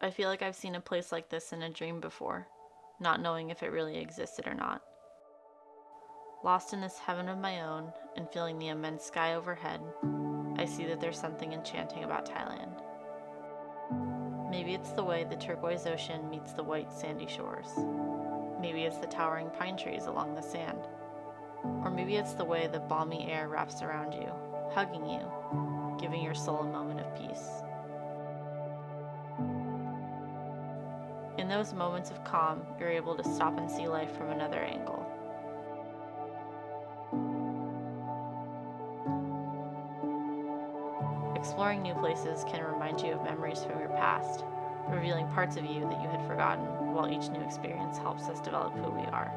I feel like I've seen a place like this in a dream before, not knowing if it really existed or not. Lost in this heaven of my own and feeling the immense sky overhead, I see that there's something enchanting about Thailand. Maybe it's the way the turquoise ocean meets the white sandy shores. Maybe it's the towering pine trees along the sand. Or maybe it's the way the balmy air wraps around you, hugging you, giving your soul a moment of peace. In those moments of calm, you're able to stop and see life from another angle. Exploring new places can remind you of memories from your past, revealing parts of you that you had forgotten, while each new experience helps us develop who we are.